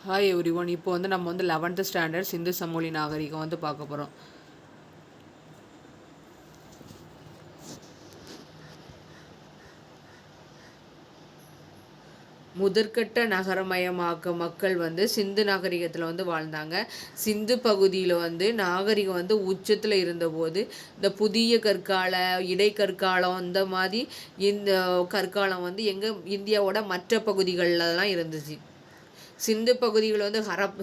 Hi every one. இப்போ நம்ம 11th standard சிந்து சமவெளி நாகரிகம் பார்க்க போகிறோம். முதற்கட்ட நகரமயமாக்க மக்கள் சிந்து நாகரிகத்தில் வாழ்ந்தாங்க. சிந்து பகுதியில் நாகரிகம் உச்சத்தில் இருந்தபோது இந்த புதிய கற்கால இடைக்கற்காலம் இந்த மாதிரி இந்த கற்காலம் எங்கள் இந்தியாவோட மற்ற பகுதிகளெலாம் இருந்துச்சு. சிந்து பகுதியில்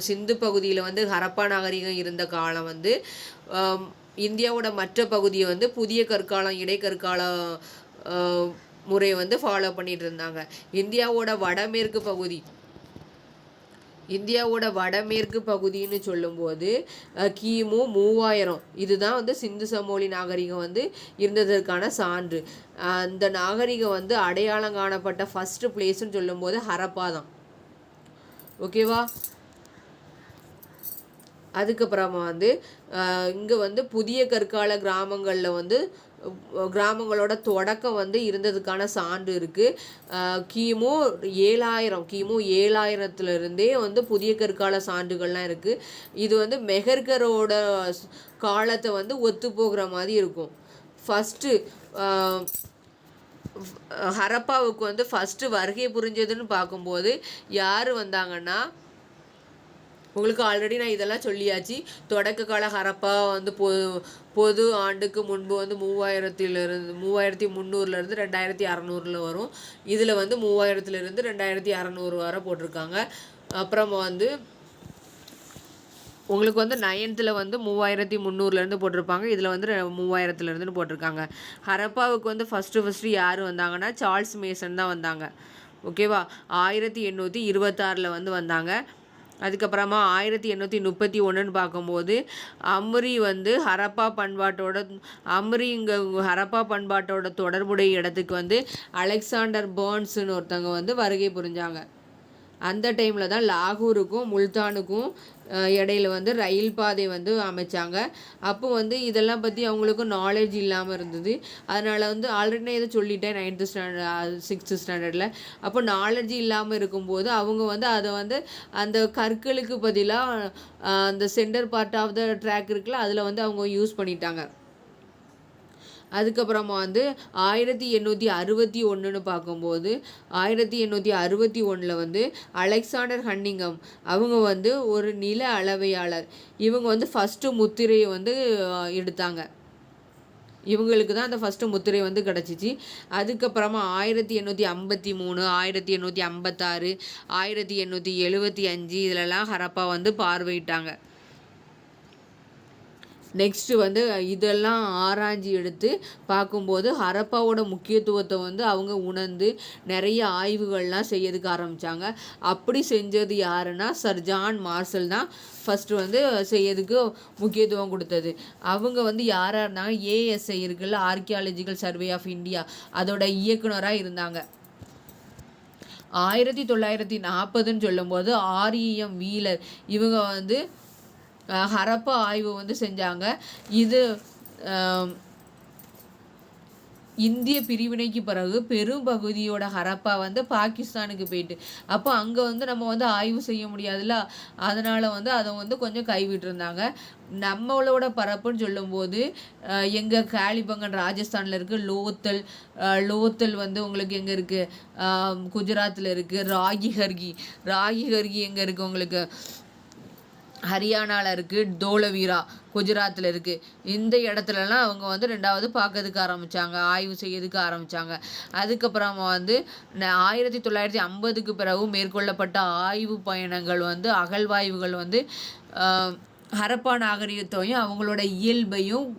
சிந்து பகுதியில் ஹரப்பா நாகரிகம் இருந்த காலம் இந்தியாவோட மற்ற பகுதியை புதிய கற்காலம் இடைக்கற்காலம் முறை ஃபாலோ பண்ணிட்டு இருந்தாங்க. இந்தியாவோட வடமேற்கு பகுதின்னு சொல்லும்போது கிமு 3000 இதுதான் சிந்து சமவெளி நாகரிகம் இருந்ததற்கான சான்று. அந்த நாகரிகம் அடையாளம் காணப்பட்ட ஃபஸ்ட்டு பிளேஸ்ன்னு சொல்லும்போது ஹரப்பா தான். ஓகேவா? அதுக்கப்புறமா இங்கே புதிய கற்கால கிராமங்களில் கிராமங்களோட தொடக்கம் இருந்ததுக்கான சான்று இருக்குது. கிமு 7000 புதிய கற்கால சான்றுகள்லாம் இருக்குது. இது மெஹர்கரோட காலத்தை ஒத்து போகிற மாதிரி இருக்கும். ஃபஸ்ட்டு ஹரப்பாவுக்கு ஃபஸ்ட்டு வருகை புரிஞ்சதுன்னு பார்க்கும்போது யார் வந்தாங்கன்னா, உங்களுக்கு ஆல்ரெடி நான் இதெல்லாம் சொல்லியாச்சு. தொடக்க கால ஹரப்பா பொது ஆண்டுக்கு முன்பு 3300 2600 வரும். இதில் 3000 2600 வரை போட்டிருக்காங்க. அப்புறமா உங்களுக்கு 9th 3300 போட்டிருப்பாங்க. இதில் 3000 போட்டிருக்காங்க. ஹரப்பாவுக்கு ஃபஸ்ட்டு யார் வந்தாங்கன்னா சார்ல்ஸ் மேசன் தான் வந்தாங்க. ஓகேவா? 1826 வந்தாங்க. அதுக்கப்புறமா 1831 பார்க்கும்போது இங்கே ஹரப்பா பண்பாட்டோட தொடர்புடைய இடத்துக்கு அலெக்சாண்டர் பர்ன்ஸ்னு ஒருத்தவங்க வருகை புரிஞ்சாங்க. அந்த டைமில் தான் லாகூருக்கும் முல்தானுக்கும் இடையில ரயில் பாதை அமைச்சாங்க. அப்போ இதெல்லாம் பற்றி அவங்களுக்கு நாலேஜ் இல்லாமல் இருந்தது. அதனால் ஆல்ரெடி நான் இதை சொல்லிட்டேன் 9th ஸ்டாண்டர்ட் 6th ஸ்டாண்டர்டில். அப்போ நாலேஜ் இல்லாமல் இருக்கும்போது அவங்க அதை அந்த கற்களுக்கு பதிலாக அந்த centre part of the track இருக்குல்ல அதில் அவங்க யூஸ் பண்ணிட்டாங்க. அதுக்கப்புறமா 1861 பார்க்கும்போது 1861 அலெக்சாண்டர் ஹன்னிங்கம் அவங்க ஒரு நில அளவையாளர். இவங்க ஃபஸ்ட்டு முத்திரையை எடுத்தாங்க. இவங்களுக்கு தான் அந்த ஃபஸ்ட்டு முத்திரை கிடச்சிச்சு. அதுக்கப்புறமா 1853 1856 1875 இதிலலாம் ஹரப்பா பார்வையிட்டாங்க. நெக்ஸ்ட்டு இதெல்லாம் ஆராய்ச்சி எடுத்து பார்க்கும்போது ஹரப்பாவோட முக்கியத்துவத்தை அவங்க உணர்ந்து நிறைய ஆய்வுகள்லாம் செய்யறதுக்கு ஆரம்பித்தாங்க. அப்படி செஞ்சது யாருன்னா சர் ஜான் மார்ஷல் தான் ஃபஸ்ட்டு செய்யறதுக்கு முக்கியத்துவம் கொடுத்தது. அவங்க யாராக இருந்தாங்க, ஏஎஸ்ஐ இருக்குல்ல, ஆர்கியாலஜிக்கல் சர்வே ஆஃப் இந்தியா, அதோட இயக்குனராக இருந்தாங்க. 1940 சொல்லும்போது REM வீலர் இவங்க ஹரப்பா ஆய்வு செஞ்சாங்க. இது இந்திய பிரிவினைக்கு பிறகு பெரும் பகுதியோட ஹரப்பா பாகிஸ்தானுக்கு போயிட்டு, அப்போ அங்கே நம்ம ஆய்வு செய்ய முடியாதுல்ல, அதனால் அதை கொஞ்சம் கைவிட்டிருந்தாங்க. நம்மளோட பரப்புன்னு சொல்லும்போது எங்கள் காலிபங்கன் ராஜஸ்தானில் இருக்குது. லோத்தல் உங்களுக்கு எங்கே இருக்குது? குஜராத்தில் இருக்குது. ராகிஹர்கி எங்கே இருக்குது? உங்களுக்கு ஹரியானாவில் இருக்குது. தோலவீரா குஜராத்தில் இருக்குது. இந்த இடத்துலலாம் அவங்க 2வது பார்க்கறதுக்கு ஆரம்பித்தாங்க, ஆய்வு செய்யறதுக்கு ஆரம்பித்தாங்க. அதுக்கப்புறமா 1950க்கு பிறகு மேற்கொள்ளப்பட்ட ஆய்வு பயணங்கள் அகழ்வாய்வுகள் ஹரப்பா நாகரிகத்தையும் அவங்களோட இயல்பையும்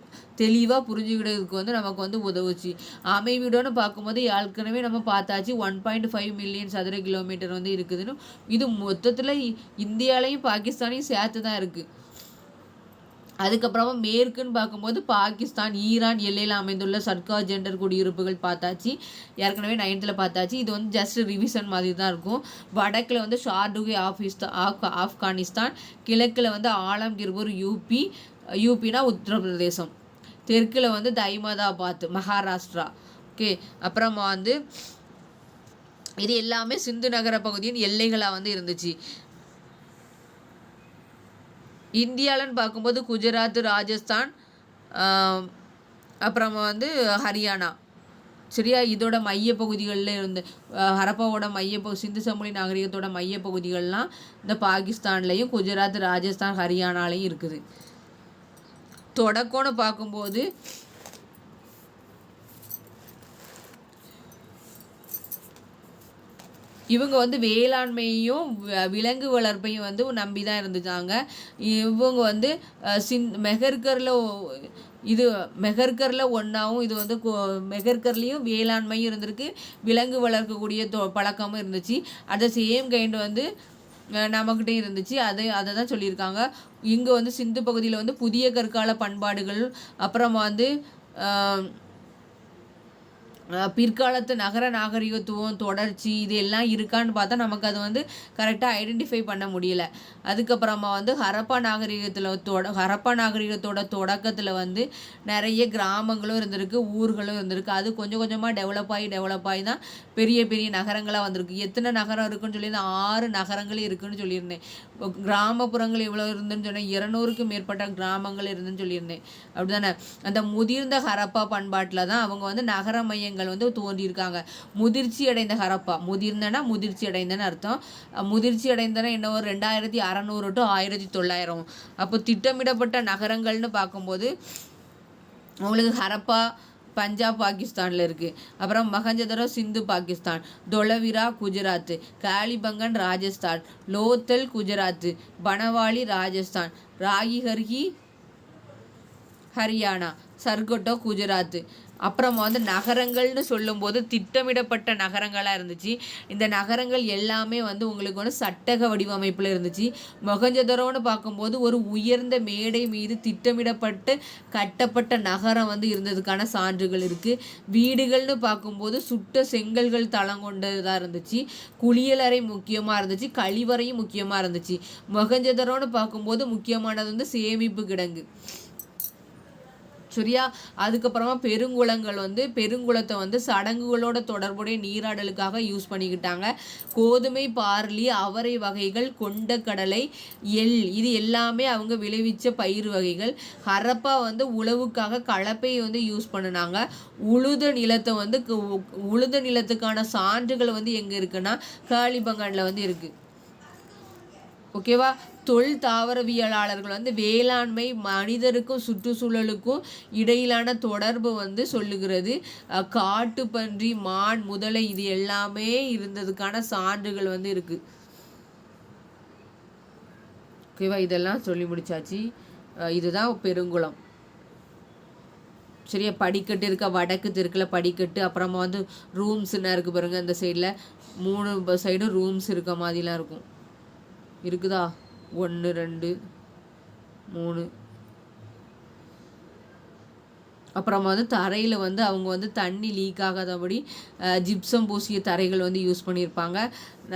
தெளிவாக புரிஞ்சுக்கிட்டதுக்கு நமக்கு உதவுச்சு. அமைவிடம்னு பார்க்கும்போது ஏற்கனவே நம்ம பார்த்தாச்சு 1.5 மில்லியன் சதுர கிலோமீட்டர் இருக்குதுன்னு. இது மொத்தத்தில் இந்தியாலையும் பாகிஸ்தானையும் சேர்த்து தான் இருக்குது. அதுக்கப்புறமா மேற்குன்னு பார்க்கும்போது பாகிஸ்தான் ஈரான் எல்லையில் அமைந்துள்ள சர்க்கார் ஜெண்டர் குடியிருப்புகள் பார்த்தாச்சு, ஏற்கனவே 9th பார்த்தாச்சு. இது ஜஸ்ட் ரிவிஷன் மாதிரி தான் இருக்கும். வடக்கில் ஷார்டுகே ஆப்கானிஸ்தான், கிழக்கில் ஆலம்கிர்பூர் யூபினா உத்தரப்பிரதேசம், தெற்கில் தைமதாபாத் மகாராஷ்டிரா. ஓகே, அப்புறமா இது எல்லாமே சிந்து நகர பகுதியின் எல்லைகளாக இருந்துச்சு. இந்தியாவிலன்னு பார்க்கும்போது குஜராத், ராஜஸ்தான், அப்புறமா வந்து ஹரியானா. சரியா? இதோட மையப்பகுதிகளில் இருந்து ஹரப்பாவோட சிந்து சமவெளி நாகரிகத்தோட மையப்பகுதிகள்லாம் இந்த பாகிஸ்தான்லேயும் குஜராத், ராஜஸ்தான், ஹரியானாலையும் இருக்குது. தொடக்கம்னு பார்க்கும்போது இவங்க வந்து வேளாண்மையும் விலங்கு வளர்ப்பையும் வந்து நம்பி தான் இருந்துச்சாங்க. இவங்க வந்து மெஹர்கரில் ஒன்றாவும் இது வந்து மெஹர்கர்லேயும் வேளாண்மையும் இருந்திருக்கு, விலங்கு வளர்க்கக்கூடிய பழக்கமும் இருந்துச்சு. அட் த சேம் கைண்ட் வந்து நமக்கிட்டே இருந்துச்சு. அதை தான் சொல்லியிருக்காங்க. இங்கே வந்து சிந்து பகுதியில் வந்து புதிய கற்கால பண்பாடுகள், அப்புறமா வந்து பிற்காலத்து நகர நாகரிகத்துவம் தொடர்ச்சி இது எல்லாம் இருக்கான்னு பார்த்தா நமக்கு அது வந்து கரெக்டாக ஐடென்டிஃபை பண்ண முடியல. அதுக்கப்புறமா வந்து ஹரப்பா நாகரிகத்தோட தொடக்கத்தில் வந்து நிறைய கிராமங்களும் இருந்திருக்கு, ஊர்களும் இருந்திருக்கு. அது கொஞ்சம் கொஞ்சமாக டெவலப் ஆகி தான் பெரிய பெரிய நகரங்களாக வந்திருக்கு. எத்தனை நகரம் இருக்குன்னு சொல்லியிருந்தேன்? 6 நகரங்கள் இருக்குதுன்னு சொல்லியிருந்தேன். கிராமப்புறங்கள் எவ்வளோ இருந்துன்னு சொன்னேன்? 200க்கும் மேற்பட்ட கிராமங்கள் இருந்துன்னு சொல்லியிருந்தேன். அப்படி தானே? அந்த முதிர்ந்த ஹரப்பா பண்பாட்டில் தான் அவங்க வந்து நகர மையங்கள் வந்து தோன்றியிருக்காங்க. முதிர்ச்சி அடைந்த ஹரப்பா, முதிர்ச்சி அடைந்தன்னு அர்த்தம். முதிர்ச்சி அடைந்தன என்ன, ஒரு 2600 to 1900. அப்போ திட்டமிடப்பட்ட நகரங்கள்னு பார்க்கும்போது உங்களுக்கு ஹரப்பா பஞ்சாப் பாகிஸ்தானில் இருக்குது, அப்புறம் மகஞ்சதரோ சிந்து பாகிஸ்தான், தொலவிரா குஜராத், காலிபங்கன் ராஜஸ்தான், லோத்தல் குஜராத், பனவாலி ராஜஸ்தான், ராகிஹர்கி ஹரியானா, சர்கோட்டோ குஜராத். அப்புறமா வந்து நகரங்கள்னு சொல்லும்போது திட்டமிடப்பட்ட நகரங்களாக இருந்துச்சு. இந்த நகரங்கள் எல்லாமே வந்து உங்களுக்கு வந்து சட்டக வடிவமைப்பில் இருந்துச்சு. மொஹஞ்சதரோன்னு பார்க்கும்போது ஒரு உயர்ந்த மேடை மீது திட்டமிடப்பட்டு கட்டப்பட்ட நகரம் வந்து இருந்ததுக்கான சான்றுகள் இருக்குது. வீடுகள்னு பார்க்கும்போது சுட்ட செங்கல்கள் தளம் கொண்டதாக இருந்துச்சு. குளியலறை முக்கியமாக இருந்துச்சு, கழிவறையும் முக்கியமாக இருந்துச்சு. மொஹஞ்சதரோன்னு பார்க்கும்போது முக்கியமானது வந்து சேமிப்பு கிடங்கு. சரியா? அதுக்கப்புறமா பெருங்குளத்தை வந்து சடங்குகளோட தொடர்புடைய நீராடலுக்காக யூஸ் பண்ணிக்கிட்டாங்க. கோதுமை, பார்லி, அவரை வகைகள், கொண்ட கடலை, எள் இது எல்லாமே அவங்க விளைவிச்ச பயிர் வகைகள். ஹரப்பா வந்து உழவுக்காக கலப்பை வந்து யூஸ் பண்ணினாங்க. உழுத நிலத்துக்கான சான்றுகள் வந்து எங்கே இருக்குன்னா காலிபங்கனில் வந்து இருக்குது. ஓகேவா? தாவரவியலாளர்கள் வந்து வேளாண்மை மனிதருக்கும் சுற்றுச்சூழலுக்கும் இடையிலான தொடர்பு வந்து சொல்லுகிறது. காட்டு பன்றி, மான், முதலை இது எல்லாமே இருந்ததுக்கான சான்றுகள் வந்து இருக்கு. ஓகேவா? இதெல்லாம் சொல்லி முடிச்சாச்சு. இதுதான் பெருங்குளம். சரியா? படிக்கட்டு இருக்க, வடக்கு தெற்கில் படிக்கட்டு, அப்புறமா வந்து ரூம்ஸ்ன்னு இருக்குது பாருங்க. அந்த சைடில் 3 சைடும் ரூம்ஸ் இருக்க மாதிரிலாம் இருக்கும். இருக்குதா? 1 2 3. அப்புறமா வந்து தரையில் வந்து அவங்க வந்து தண்ணி லீக் ஆகாதபடி ஜிப்சம் பூசிய தரைகள் வந்து யூஸ் பண்ணியிருப்பாங்க.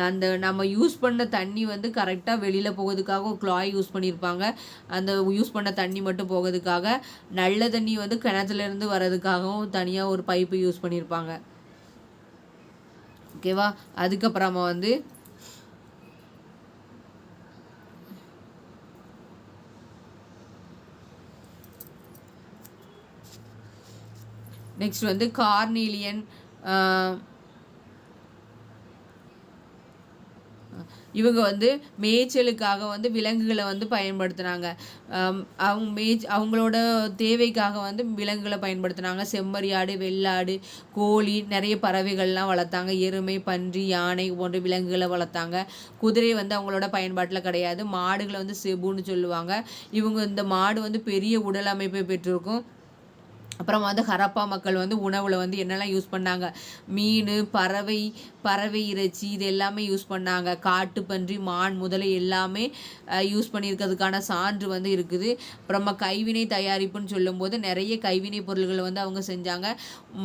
அந்த நம்ம யூஸ் பண்ண தண்ணி வந்து கரெக்டாக வெளியில் போகிறதுக்காக ஒரு குழாய் யூஸ் பண்ணியிருப்பாங்க. அந்த யூஸ் பண்ண தண்ணி மட்டும் போகிறதுக்காக, நல்ல தண்ணி வந்து கிணத்துலேருந்து வர்றதுக்காகவும் தனியாக ஒரு பைப்பு யூஸ் பண்ணியிருப்பாங்க. ஓகேவா? அதுக்கப்புறமா வந்து நெக்ஸ்ட் வந்து கார்னீலியன், இவங்க வந்து மேய்ச்சலுக்காக வந்து விலங்குகளை வந்து பயன்படுத்தினாங்க. அவங்களோட தேவைக்காக வந்து விலங்குகளை பயன்படுத்தினாங்க. செம்மறியாடு, வெள்ளாடு, கோழி, நிறைய பறவைகள்லாம் வளர்த்தாங்க. எருமை, பன்றி, யானை போன்ற விலங்குகளை வளர்த்தாங்க. குதிரை வந்து அவங்களோட பயன்பாட்டில் கிடையாது. மாடுகளை வந்து செபுன்னு சொல்லுவாங்க. இந்த மாடு வந்து பெரிய உடல் அமைப்பை பெற்றிருக்கும். அப்புறம் வந்து ஹரப்பா மக்கள் வந்து உணவில் வந்து என்னெல்லாம் யூஸ் பண்ணாங்க? மீன், பறவை இறைச்சி இது எல்லாமே யூஸ் பண்ணாங்க. காட்டுப்பன்றி, மான், முதலை எல்லாமே யூஸ் பண்ணியிருக்கிறதுக்கான சான்று வந்து இருக்குது. அப்புறமா கைவினை தயாரிப்புன்னு சொல்லும்போது நிறைய கைவினை பொருள்களை வந்து அவங்க செஞ்சாங்க.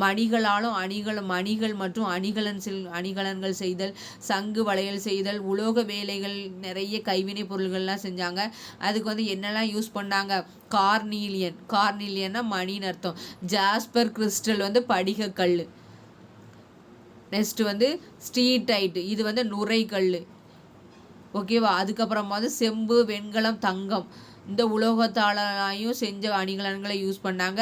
மணிகள் மற்றும் அணிகலன்கள் செய்தல், சங்கு வளையல் செய்தல், உலோக வேலைகள், நிறைய கைவினை பொருள்கள்லாம் செஞ்சாங்க. அதுக்கு வந்து என்னெல்லாம் யூஸ் பண்ணாங்க? கார்னீலியன்னா மணின்னு அர்த்தம். ஜாஸ்பர் கிறிஸ்டல் வந்து படிகக்கல். நெக்ஸ்ட் வந்து ஸ்டீடைட், இது வந்து நுரைக்கல். ஓகேவா? அதுக்கப்புறமா வந்து செம்பு, வெண்கலம், தங்கம். இந்த உலோகத்தாலையும் செஞ்ச அணிகலன்களை யூஸ் பண்ணாங்க.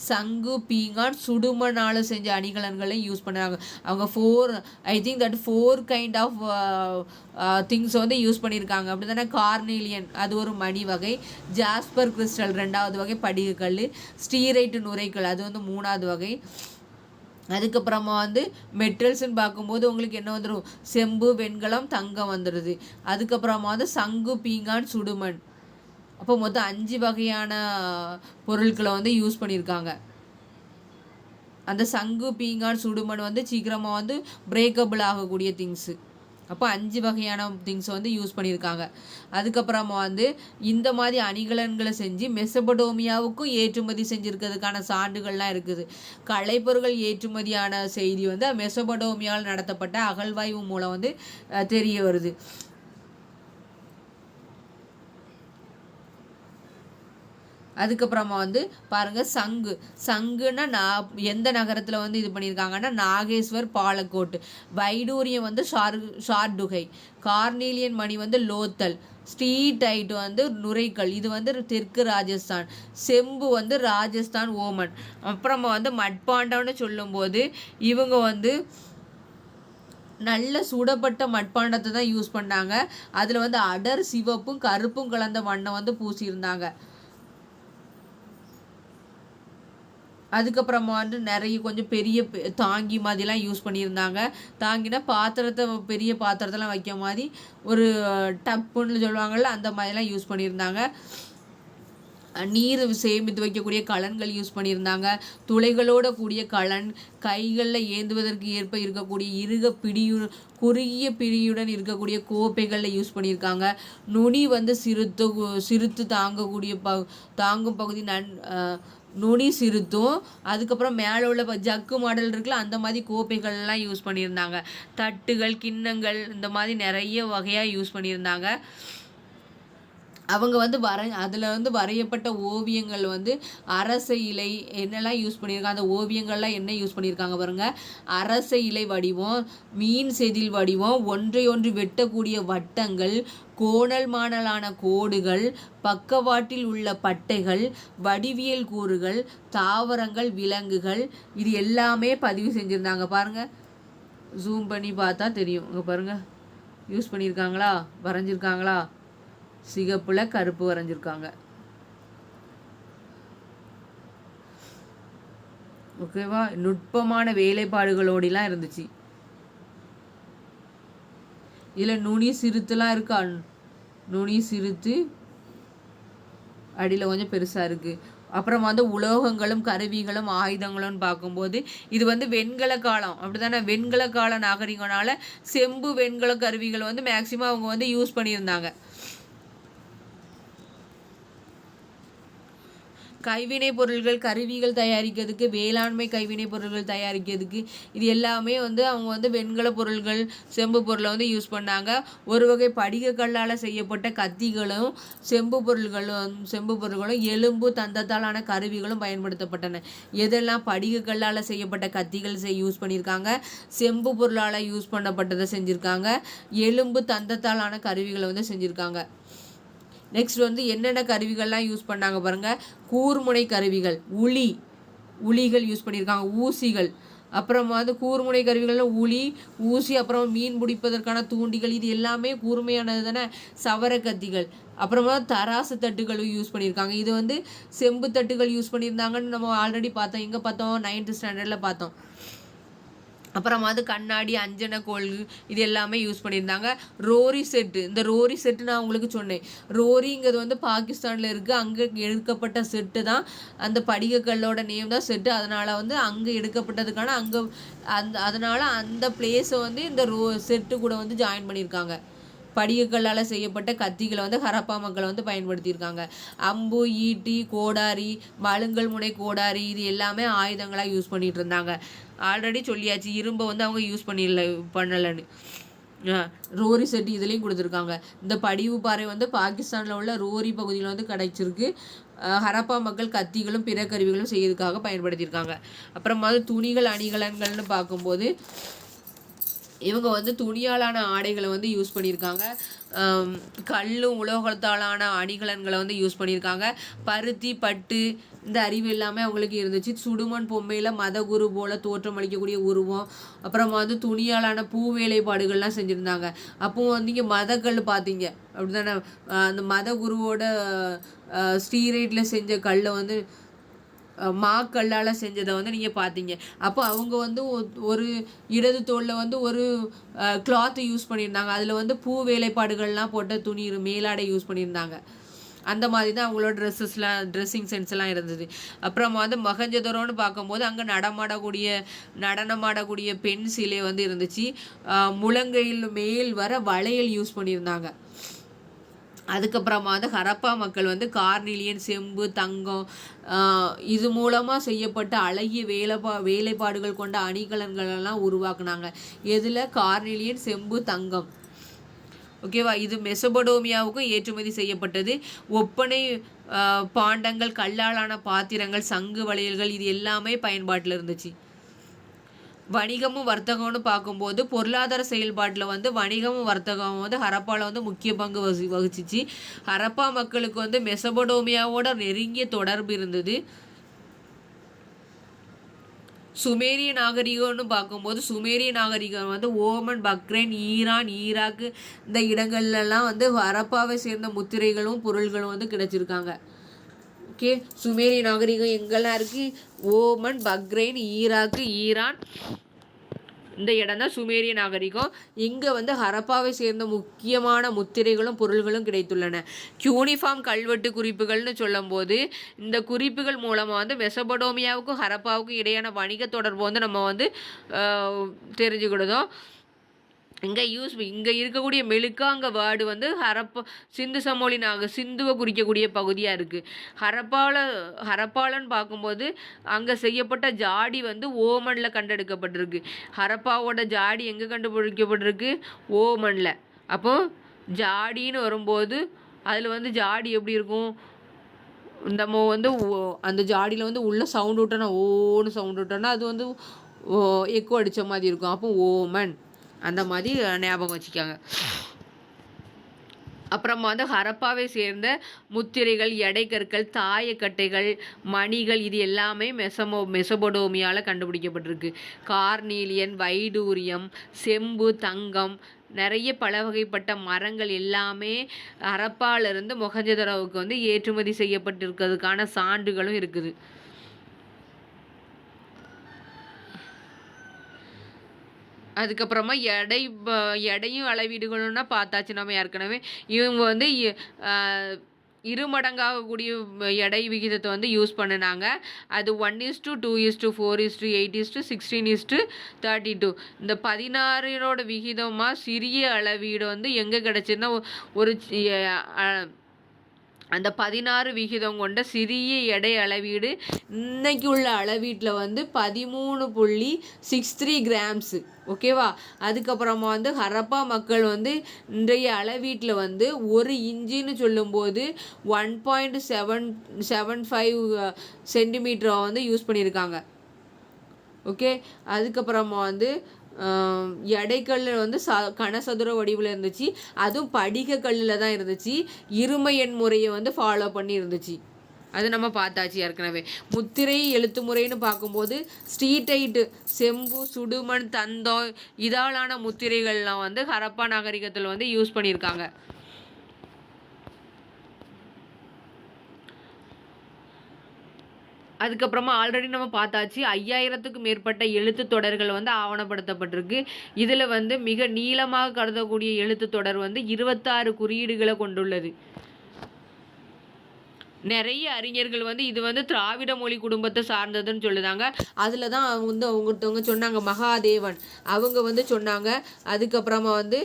சங்கு பீங்கான் சுடுமணால் செஞ்ச அணிகலன்களையும் யூஸ் பண்ணாங்க. அவங்க 4 கைண்ட் ஆஃப் திங்ஸ் வந்து யூஸ் பண்ணியிருக்காங்க. அப்படி தானே. கார்னீலியன் அது ஒரு மணி வகை, ஜாஸ்பர் கிறிஸ்டல் 2வது வகை படிகக்கல், ஸ்டீரைட்டு நுரைக்கல் அது வந்து 3வது வகை. அதுக்கப்புறமா வந்து மெட்டல்ஸ்ன்னு பார்க்கும்போது உங்களுக்கு என்ன வந்துடும், செம்பு, வெண்கலம், தங்கம் வந்துடுது. அதுக்கப்புறமா வந்து சங்கு, பீங்கான், சுடுமண். அப்போ மொத்தம் 5 வகையான பொருட்களை வந்து யூஸ் பண்ணியிருக்காங்க. அந்த சங்கு, பீங்கான், சுடுமண் வந்து சீக்கிரமாக வந்து பிரேக்கபிள் ஆகக்கூடிய திங்ஸு. அப்போ 5 வகையான திங்ஸ் வந்து யூஸ் பண்ணியிருக்காங்க. அதுக்கப்புறமா வந்து இந்த மாதிரி அணிகலன்களை செஞ்சு மெசபடோமியாவுக்கும் ஏற்றுமதி செஞ்சுருக்கிறதுக்கான சான்றுகள்லாம் இருக்குது. கலைப்பொருட்கள் ஏற்றுமதியான செய்தி வந்து மெசபடோமியாவில் நடத்தப்பட்ட அகழ்வாய்வு மூலம் வந்து தெரிய வருது. அதுக்கப்புறமா வந்து பாருங்கள் சங்குன்னா எந்த நகரத்தில் வந்து இது பண்ணியிருக்காங்கன்னா நாகேஸ்வர், பாலக்கோட்டு. வைடூரியம் வந்து ஷார்டுகை. கார்னீலியன் மணி வந்து லோத்தல். ஸ்டீடைட் வந்து நுரைக்கல், இது வந்து தெற்கு ராஜஸ்தான். செம்பு வந்து ராஜஸ்தான், ஓமன். அப்புறமா வந்து மட்பாண்டம்னு சொல்லும்போது இவங்க வந்து நல்ல சுடப்பட்ட மட்பாண்டத்தை தான் யூஸ் பண்ணாங்க. அதில் வந்து அடர் சிவப்பும் கருப்பும் கலந்த வண்ணம் வந்து பூசியிருந்தாங்க. அதுக்கப்புறமா வந்து நிறைய கொஞ்சம் பெரிய தாங்கி மாதிரிலாம் யூஸ் பண்ணியிருந்தாங்க. தாங்கினா பாத்திரத்தை, பெரிய பாத்திரத்தெல்லாம் வைக்க மாதிரி ஒரு டப்புன்னு சொல்லுவாங்கள்ல, அந்த மாதிரிலாம் யூஸ் பண்ணியிருந்தாங்க. நீர் சேமித்து வைக்கக்கூடிய கலன்கள் யூஸ் பண்ணியிருந்தாங்க. துளைகளோட கூடிய கலன், கைகளில் ஏந்துவதற்கு ஏற்ப இருக்கக்கூடிய குறுகிய பிடியுடன் இருக்கக்கூடிய கோப்பைகளில் யூஸ் பண்ணியிருக்காங்க. நுனி வந்து சிறுத்து தாங்கும் பகுதி நுனி சிறுத்தும். அதுக்கப்புறம் மேலே உள்ள ஜக்கு மாடல் இருக்குல்ல, அந்த மாதிரி கோப்பைகள்லாம் யூஸ் பண்ணியிருந்தாங்க. தட்டுகள், கிண்ணங்கள், இந்த மாதிரி நிறைய வகையாக யூஸ் பண்ணியிருந்தாங்க. அவங்க வந்து அதில் வந்து வரையப்பட்ட ஓவியங்கள் வந்து அரச இலை என்னெல்லாம் யூஸ் பண்ணியிருக்காங்க, அந்த ஓவியங்கள்லாம் என்ன யூஸ் பண்ணியிருக்காங்க பாருங்கள். அரச இலை வடிவம், மீன் செதில் வடிவம், ஒன்றையொன்று வெட்டக்கூடிய வட்டங்கள், கோணல் மாணலான கோடுகள், பக்கவாட்டில் உள்ள பட்டைகள், வடிவியல் கூறுகள், தாவரங்கள், விலங்குகள், இது எல்லாமே பதிவு செஞ்சுருந்தாங்க. பாருங்கள், ஜூம் பண்ணி பார்த்தா தெரியும். இங்கே பாருங்கள், யூஸ் பண்ணியிருக்காங்களா, வரைஞ்சிருக்காங்களா, சிகப்புல கருப்பு வரைஞ்சிருக்காங்க. ஓகேவா. நுட்பமான வேலைப்பாடுகளோடலாம் இருந்துச்சு. இதில் நுனி சிறுத்துலாம் இருக்கா, நுனி சிறுத்து அடியில் கொஞ்சம் பெருசாக இருக்குது. அப்புறம் வந்து உலோகங்களும் கருவிகளும் ஆயுதங்களும் பார்க்கும்போது இது வந்து வெண்கல காலம், அப்படி தானே. வெண்கல கால நாகரிகனால செம்பு வெண்கல கருவிகள் வந்து மேக்சிமம் அவங்க வந்து யூஸ் பண்ணியிருந்தாங்க. கைவினை பொருள்கள், கருவிகள் தயாரிக்கிறதுக்கு, வேளாண்மை கைவினை பொருள்கள் தயாரிக்கிறதுக்கு, இது எல்லாமே வந்து அவங்க வந்து வெண்கல பொருள்கள், செம்பு பொருளை வந்து யூஸ் பண்ணாங்க. ஒரு வகை படிகக்கல்லால் செய்யப்பட்ட கத்திகளும் செம்பு பொருள்களும் எலும்பு தந்தத்தாலான கருவிகளும் பயன்படுத்தப்பட்டன. எதெல்லாம் படிகக்கல்லால் செய்யப்பட்ட கத்திகள் யூஸ் பண்ணியிருக்காங்க, செம்பு பொருளால் யூஸ் பண்ணப்பட்டதை செஞ்சுருக்காங்க, எலும்பு தந்தத்தாலான கருவிகளை வந்து செஞ்சுருக்காங்க. நெக்ஸ்ட் வந்து என்னென்ன கருவிகள்லாம் யூஸ் பண்ணாங்க பாருங்கள். கூர்முனை கருவிகள், உளிகள் யூஸ் பண்ணியிருக்காங்க, ஊசிகள். அப்புறம் வந்து கூர்முனை கருவிகள்லாம் உளி, ஊசி, அப்புறம் மீன் பிடிப்பதற்கான தூண்டிகள், இது எல்லாமே கூர்மையானது தானே. சவர கத்திகள், அப்புறமா தராசு தட்டுகளும் யூஸ் பண்ணியிருக்காங்க. இது வந்து செம்பு தட்டுகள் யூஸ் பண்ணியிருந்தாங்கன்னு நம்ம ஆல்ரெடி பார்த்தோம். எங்கே பார்த்தோம், 9th ஸ்டாண்டர்டில் பார்த்தோம். அப்புறமா வந்து கண்ணாடி, அஞ்சன கோல், இது எல்லாமே யூஸ் பண்ணியிருந்தாங்க. ரோரி செட்டு, இந்த ரோரி செட்டு நான் உங்களுக்கு சொன்னேன். ரோரிங்கிறது வந்து பாகிஸ்தானில் இருக்குது. அங்கே எடுக்கப்பட்ட செட்டு தான், அந்த படிகக்கல்லோட நேம் தான் செட்டு. அதனால் வந்து அங்கே எடுக்கப்பட்டதுக்கான அதனால் அந்த பிளேஸை வந்து இந்த செட்டு கூட வந்து ஜாயின் பண்ணியிருக்காங்க. படிகக்கல்லால் செய்யப்பட்ட கத்திகளை வந்து ஹரப்பா மக்களை வந்து பயன்படுத்தியிருக்காங்க. அம்பு, ஈட்டி, கோடாரி, மழுங்கல் முனை கோடாரி, இது எல்லாமே ஆயுதங்களாக யூஸ் பண்ணிகிட்டு இருந்தாங்க. ஆல்ரெடி சொல்லியாச்சு, இரும்பை வந்து அவங்க யூஸ் பண்ணலைன்னு. ரோரி செட்டு இதுலேயும் கொடுத்துருக்காங்க. இந்த படிவு பாறை வந்து பாகிஸ்தானில் உள்ள ரோரி பகுதியில் வந்து கிடைச்சிருக்கு. ஹரப்பா மக்கள் கத்திகளும் பிற கருவிகளும் செய்யறதுக்காக பயன்படுத்தியிருக்காங்க. அப்புறமா துணிகள், அணிகலன்கள்னு பார்க்கும்போது இவங்க வந்து துணியாலான ஆடைகளை வந்து யூஸ் பண்ணியிருக்காங்க. கல்லும் உலோகத்தாலான அணிகலன்களை வந்து யூஸ் பண்ணியிருக்காங்க. பருத்தி பட்டு இந்த அறிவு எல்லாமே அவங்களுக்கு இருந்துச்சு. சுடுமண் பொம்மையில் மதகுரு போல் தோற்றம் அளிக்கக்கூடிய உருவம், அப்புறமா வந்து துணியாலான பூ வேலைப்பாடுகள்லாம் செஞ்சுருந்தாங்க. அப்போ வந்து இங்கே மதக்கல் பார்த்தீங்க அப்படி தானே, அந்த மதகுருவோட ஸ்டீரைட்டில் செஞ்ச கல்லை வந்து மாக்கல்லால் செஞ்சதை வந்து நீங்கள் பார்த்தீங்க. அப்போ அவங்க வந்து ஒரு இடது தோளில் வந்து ஒரு கிளாத்து யூஸ் பண்ணியிருந்தாங்க. அதில் வந்து பூ வேலைப்பாடுகள்லாம் போட்ட துணி மேலாடை யூஸ் பண்ணியிருந்தாங்க. அந்த மாதிரி தான் அவங்களோட ட்ரெஸ்ஸிங் சென்ஸ் எல்லாம் இருந்தது. அப்புறம் வந்து மொஹஞ்சதாரோன்னு பார்க்கும்போது அங்கே நடனமாடக்கூடிய பெண் சிலை வந்து இருந்துச்சு. முழங்கையில் மேல் வர வளையல் யூஸ் பண்ணியிருந்தாங்க. அதுக்கப்புறமா வந்து ஹரப்பா மக்கள் வந்து கார்னிலியன் செம்பு தங்கம் இது மூலமாக செய்யப்பட்ட அழகிய வேலைப்பாடுகள் கொண்ட அணிகலன்களெல்லாம் உருவாக்குனாங்க. எதில்? கார்னிலியன் செம்பு தங்கம். ஓகேவா? இது மெசபடோமியாவுக்கும் ஏற்றுமதி செய்யப்பட்டது. ஒப்பனை பாண்டங்கள், கல்லாலான பாத்திரங்கள், சங்கு வளையல்கள் இது எல்லாமே பயன்பாட்டில் இருந்துச்சு. வணிகமும் வர்த்தகம்னு பார்க்கும்போது பொருளாதார செயல்பாட்டில் வந்து வணிகமும் வர்த்தகம் வந்து ஹரப்பாவில் வந்து முக்கிய பங்கு வகிச்சிச்சு. ஹரப்பா மக்களுக்கு வந்து மெசபடோமியாவோட நெருங்கிய தொடர்பு இருந்தது. சுமேரிய நாகரிகம்னு பார்க்கும்போது சுமேரிய நாகரிகம் வந்து ஓமன், பக்ரைன், ஈரான், ஈராக்கு இந்த இடங்கள்லாம் வந்து ஹரப்பாவை சேர்ந்த முத்திரைகளும் பொருள்களும் வந்து கிடைச்சிருக்காங்க. ஓகே, சுமேரிய நாகரிகம் எங்கெல்லாம் இருக்குது? ஓமன், பக்ரைன், ஈராக்கு, ஈரான் இந்த இடம் தான் சுமேரிய நாகரிகம். இங்கே வந்து ஹரப்பாவை சேர்ந்த முக்கியமான முத்திரைகளும் பொருள்களும் கிடைத்துள்ளன. யூனிஃபார்ம் கல்வெட்டு குறிப்புகள்னு சொல்லும்போது இந்த குறிப்புகள் மூலமாக வந்து மெசபடோமியாவுக்கும் ஹரப்பாவுக்கும் இடையான வணிக தொடர்பு வந்து நம்ம வந்து தெரிஞ்சுக்கிடுதோம். இங்கே இருக்கக்கூடிய மெழுக்காங்க வேர்டு வந்து சிந்து சமோலி சிந்துவை குறிக்கக்கூடிய பகுதியாக இருக்குது. ஹரப்பாலன்னு பார்க்கும்போது அங்கே செய்யப்பட்ட ஜாடி வந்து ஓமனில் கண்டெடுக்கப்பட்டிருக்கு. ஹரப்பாவோட ஜாடி எங்கே கண்டுபிடிக்கப்பட்டிருக்கு? ஓமனில். அப்போ ஜாடின்னு வரும்போது அதில் வந்து ஜாடி எப்படி இருக்கும்? நம்ம வந்து அந்த ஜாடியில் வந்து உள்ள சவுண்ட் விட்டோன்னா ஓன்னு சவுண்ட் விட்டோன்னா அது வந்து எக்கோ அடித்த மாதிரி இருக்கும். அப்போ ஓமன் அந்த மாதிரி ஞாபகம் வச்சுக்காங்க. அப்புறமா வந்து ஹரப்பாவை சேர்ந்த முத்திரைகள், எடைக்கற்கள், தாயக்கட்டைகள், மணிகள் இது எல்லாமே மெசபடோமியாவில் கண்டுபிடிக்கப்பட்டிருக்கு. கார்னீலியன், வைடூரியம், செம்பு, தங்கம், நிறைய பல வகைப்பட்ட மரங்கள் எல்லாமே ஹரப்பாவிலிருந்து மொஹஞ்சதாரோவுக்கு வந்து ஏற்றுமதி செய்யப்பட்டிருக்கிறதுக்கான சான்றுகளும் இருக்குது. அதுக்கப்புறமா எடையும் அளவீடுகள்னா பார்த்தாச்சு நம்ம ஏற்கனவே. இவங்க வந்து இருமடங்காகக்கூடிய எடை விகிதத்தை வந்து யூஸ் பண்ணினாங்க. அது 1:2:4:8:16:32 இந்த 16 விகிதமாக சிறிய அளவீடு வந்து எங்கே கிடச்சிருந்தா ஒரு அந்த 16 விகிதம் கொண்ட சிறிய எடை அளவீடு இன்னைக்கு உள்ள அளவீட்டில் வந்து 13.63 கிராம்ஸு. ஓகேவா? அதுக்கப்புறமா வந்து ஹரப்பா மக்கள் வந்து இன்றைய அளவீட்டில் வந்து 1 இன்ச்சுன்னு சொல்லும்போது 1.75 சென்டிமீட்டரை வந்து யூஸ் பண்ணியிருக்காங்க. ஓகே, அதுக்கப்புறமா வந்து எடைக்கல் வந்து கனசதுர வடிவில் இருந்துச்சு. அதுவும் படிக கல்லில் தான் இருந்துச்சு. இரும எண் முறையை வந்து ஃபாலோ பண்ணி இருந்துச்சு. அது நம்ம பார்த்தாச்சு ஏற்கனவே. முத்திரை எழுத்து முறைன்னு பார்க்கும்போது ஸ்ட்ரீட்டைட்டு, செம்பு, சுடுமண், தந்தம் இதாலான முத்திரைகள்லாம் வந்து ஹரப்பா நாகரிகத்தில் வந்து யூஸ் பண்ணியிருக்காங்க. அதுக்கப்புறமா ஆல்ரெடி நம்ம பார்த்தாச்சு 5000க்கும் மேற்பட்ட எழுத்து தொடர்கள் வந்து ஆவணப்படுத்தப்பட்டிருக்கு. இதில் வந்து மிக நீளமாக கருதக்கூடிய எழுத்து தொடர் வந்து 26 குறியீடுகளை கொண்டுள்ளது. நிறைய அறிஞர்கள் வந்து இது வந்து திராவிட மொழி குடும்பத்தை சார்ந்ததுன்னு சொல்லுதாங்க. அதில் தான் வந்து அவங்கள்ட்டவங்க சொன்னாங்க, மகாதேவன் அவங்க வந்து சொன்னாங்க. அதுக்கப்புறமா வந்து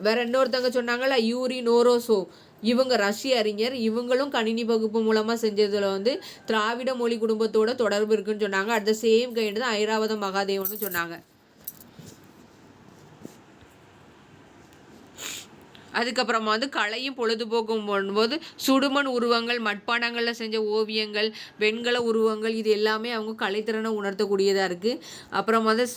வேற இன்னொருத்தவங்க சொன்னாங்கல்ல, யூரி நோரோசோ இவங்க ரஷ்ய அறிஞர். இவங்களும் கணினி வகுப்பு மூலமாக செஞ்சதில் வந்து திராவிட மொழி குடும்பத்தோட தொடர்பு இருக்குன்னு சொன்னாங்க. அட் த சேம் கைண்டு தான் ஐராவத மகாதேவன் சொன்னாங்க. அதுக்கப்புறமா வந்து கலையும் பொழுதுபோக்கும் போடும்போது சுடுமண் உருவங்கள், மட்பாண்டங்களில் செஞ்ச ஓவியங்கள், வெண்கல உருவங்கள், இது எல்லாமே அவங்க கலைத்திறனை உணர்த்தக்கூடியதாக இருக்குது. அப்புறம் வந்து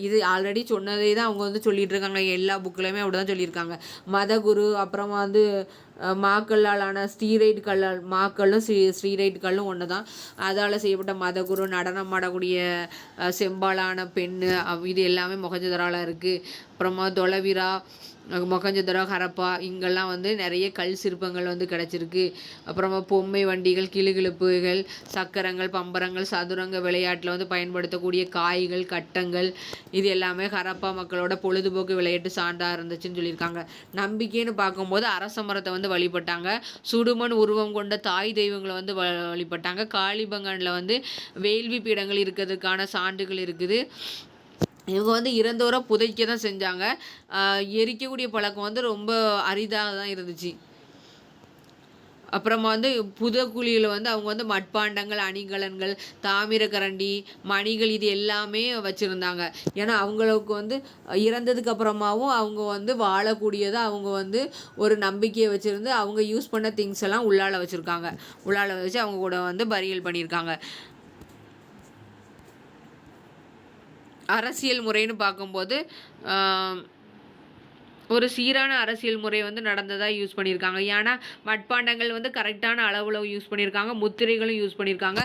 இது ஆல்ரெடி சொன்னதே தான் அவங்க வந்து சொல்லிகிட்டு இருக்காங்க. எல்லா புக்கிலையுமே அப்படி தான் சொல்லியிருக்காங்க. மதகுரு, அப்புறமா வந்து மாக்கல்லாலான ஸ்டீரைட் கல்லால், மாக்கல்லும் ஸ்டீரைட் கல்லும் ஒன்று தான். அதால் செய்யப்பட்ட மதகுரு, நடனம் ஆடக்கூடிய செம்பாலான பெண்ணு, இது எல்லாமே மொஹஞ்சதாரோவில் இருக்குது. அப்புறமா தொலைவிரா, மொஹஞ்சதாரோ, ஹரப்பா, இங்கெல்லாம் வந்து நிறைய கல் சிற்பங்கள் வந்து கிடச்சிருக்கு. அப்புறமா பொம்மை வண்டிகள், கிளுகிழுப்புகள், சக்கரங்கள், பம்பரங்கள், சதுரங்க விளையாட்டில் வந்து பயன்படுத்தக்கூடிய காய்கள், கட்டங்கள், இது எல்லாமே ஹரப்பா மக்களோட பொழுதுபோக்கு விளையாட்டு சான்றா இருந்துச்சுன்னு சொல்லியிருக்காங்க. நம்பிக்கைன்னு பார்க்கும்போது அரச மரத்தை வந்து வழிபட்டாங்க. சுடுமண் உருவம் கொண்ட தாய் தெய்வங்களை வந்து வழிபட்டாங்க. காளிபங்கனில் வந்து வேள்வி பீடங்கள் இருக்கிறதுக்கான சான்றுகள் இருக்குது. இவங்க வந்து இறந்தோரை புதைக்க தான் செஞ்சாங்க. எரிக்கக்கூடிய பழக்கம் வந்து ரொம்ப அரிதாக தான் இருந்துச்சு. அப்புறமா வந்து புதக்குழியில் வந்து அவங்க வந்து மட்பாண்டங்கள், அணிகலன்கள், தாமிரக்கரண்டி, மணிகள், இது எல்லாமே வச்சுருந்தாங்க. ஏன்னா அவங்களுக்கு வந்து இறந்ததுக்கு அப்புறமாவும் அவங்க வந்து வாழக்கூடியதை அவங்க வந்து ஒரு நம்பிக்கையை வச்சுருந்து அவங்க யூஸ் பண்ண திங்ஸ் எல்லாம் உள்ளால வச்சுருக்காங்க. உள்ளால வச்சு அவங்க கூட வந்து பரியல் பண்ணியிருக்காங்க. அரசியல் முறைன்னு பார்க்கும்போது ஒரு சீரான அரசியல் முறை வந்து நடந்ததாக யூஸ் பண்ணியிருக்காங்க. ஏன்னா மட்பாண்டங்கள் வந்து கரெக்டான அளவில் யூஸ் பண்ணியிருக்காங்க. முத்திரைகளும் யூஸ் பண்ணியிருக்காங்க.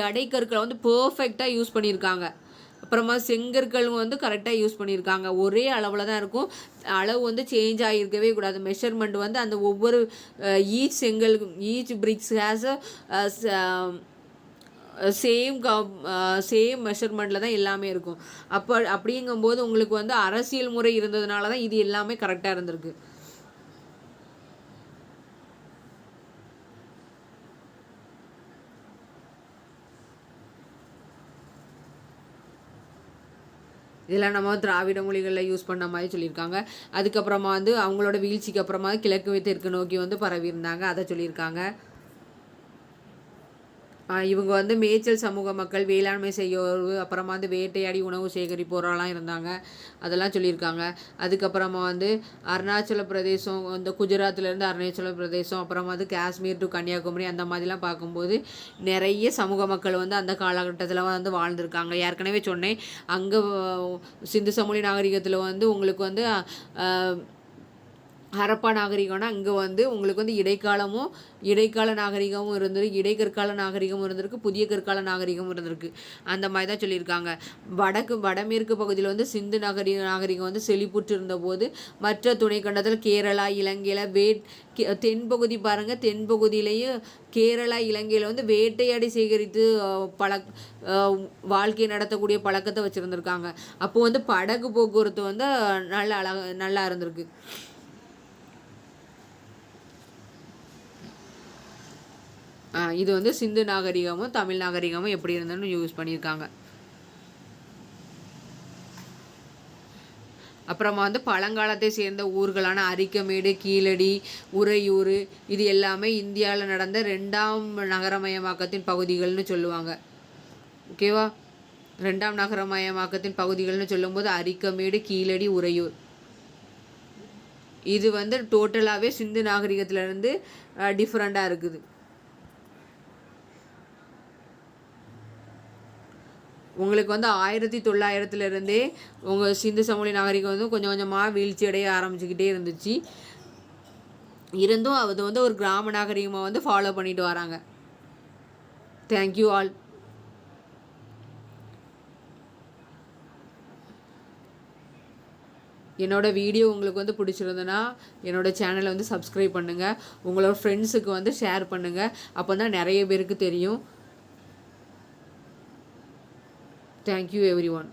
எடைக்கற்களை வந்து பர்ஃபெக்டாக யூஸ் பண்ணியிருக்காங்க. அப்புறமா செங்கற்களும் வந்து கரெக்டாக யூஸ் பண்ணியிருக்காங்க. ஒரே அளவில் தான் இருக்கும். அளவு வந்து சேஞ்ச் ஆகியிருக்கவே கூடாது. மெஷர்மெண்ட் வந்து அந்த ஒவ்வொரு ஈச் செங்கல், ஈச் பிரிக்ஸ் ஹேஸ் சேம் மெஷர்மெண்ட்டில் தான் எல்லாமே இருக்கும். அப்படிங்கும்போது உங்களுக்கு வந்து அரசியல் முறை இருந்ததுனால தான் இது எல்லாமே கரெக்டாக இருந்திருக்கு. இதெல்லாம் நம்ம திராவிட மொழிகளில் யூஸ் பண்ண மாதிரி சொல்லியிருக்காங்க. அதுக்கப்புறமா வந்து அவங்களோட வீழ்ச்சிக்கு அப்புறமா கிழக்கு தெற்கு நோக்கி வந்து பரவி இருந்தாங்க, அதை சொல்லியிருக்காங்க. இவங்க வந்து மேய்ச்சல் சமூக மக்கள், வேளாண்மை செய்யோர், அப்புறமா வந்து வேட்டையாடி உணவு சேகரிப்போரெல்லாம் இருந்தாங்க, அதெல்லாம் சொல்லியிருக்காங்க. அதுக்கப்புறமா வந்து அருணாச்சல பிரதேசம், இந்த குஜராத்லேருந்து அருணாச்சல பிரதேசம், அப்புறமா வந்து காஷ்மீர் டு கன்னியாகுமரி, அந்த மாதிரிலாம் பார்க்கும்போது நிறைய சமூக மக்கள் வந்து அந்த காலகட்டத்தில் வந்து வாழ்ந்திருக்காங்க. ஏற்கனவே சொன்னேன், அங்கே சிந்து சமவெளி நாகரிகத்தில் வந்து உங்களுக்கு வந்து ஹரப்பா நாகரிகம்னா இங்கே வந்து உங்களுக்கு வந்து இடைக்கால நாகரிகமும் இருந்திருக்கு, இடைக்கற்கால நாகரிகமும் இருந்திருக்கு, புதிய கற்கால நாகரிகமும் இருந்திருக்கு. அந்த மாதிரி தான் சொல்லியிருக்காங்க. வடமேற்கு பகுதியில் வந்து சிந்து நாகரிகம் வந்து செழிப்புற்று இருந்தபோது மற்ற துணைக்கண்டத்தில் கேரளா, இலங்கையில் தென்பகுதி பாருங்கள், தென்பகுதியிலேயும் கேரளா, இலங்கையில் வந்து வேட்டையாடி சேகரித்து வாழ்க்கை நடத்தக்கூடிய பழக்கத்தை வச்சுருந்துருக்காங்க. அப்போது வந்து படகு போக்குவரத்து வந்து நல்லா இருந்திருக்கு. இது வந்து சிந்து நாகரிகமும் தமிழ் நாகரிகமும் எப்படி இருந்ததுன்னு யூஸ் பண்ணியிருக்காங்க. அப்புறமா வந்து பழங்காலத்தை சேர்ந்த ஊர்களான அரிக்கமேடு, கீழடி, உறையூர், இது எல்லாமே இந்தியாவில் நடந்த 2ஆம் நகரமயமாக்கத்தின் பகுதிகள்னு சொல்லுவாங்க. ஓகேவா? 2ஆம் நகரமயமாக்கத்தின் பகுதிகள்னு சொல்லும்போது அரிக்கமேடு, கீழடி, உறையூர், இது வந்து டோட்டலாகவே சிந்து நாகரிகத்திலேருந்து டிஃப்ரெண்ட்டாக இருக்குது. உங்களுக்கு வந்து 1900 உங்கள் சிந்து சமவெளி நாகரிகம் வந்து கொஞ்சம் கொஞ்சமாக வீழ்ச்சி அடைய ஆரம்பிச்சுக்கிட்டே இருந்துச்சு. இருந்தும் அது வந்து ஒரு கிராம நாகரிகமாக வந்து ஃபாலோ பண்ணிட்டு வராங்க. Thank you all. என்னோடய வீடியோ உங்களுக்கு வந்து பிடிச்சிருந்ததுன்னா என்னோடய சேனலை வந்து சப்ஸ்கிரைப் பண்ணுங்கள். உங்களோட ஃப்ரெண்ட்ஸுக்கு வந்து ஷேர் பண்ணுங்கள். அப்போ தான் நிறைய பேருக்கு தெரியும். Thank you everyone.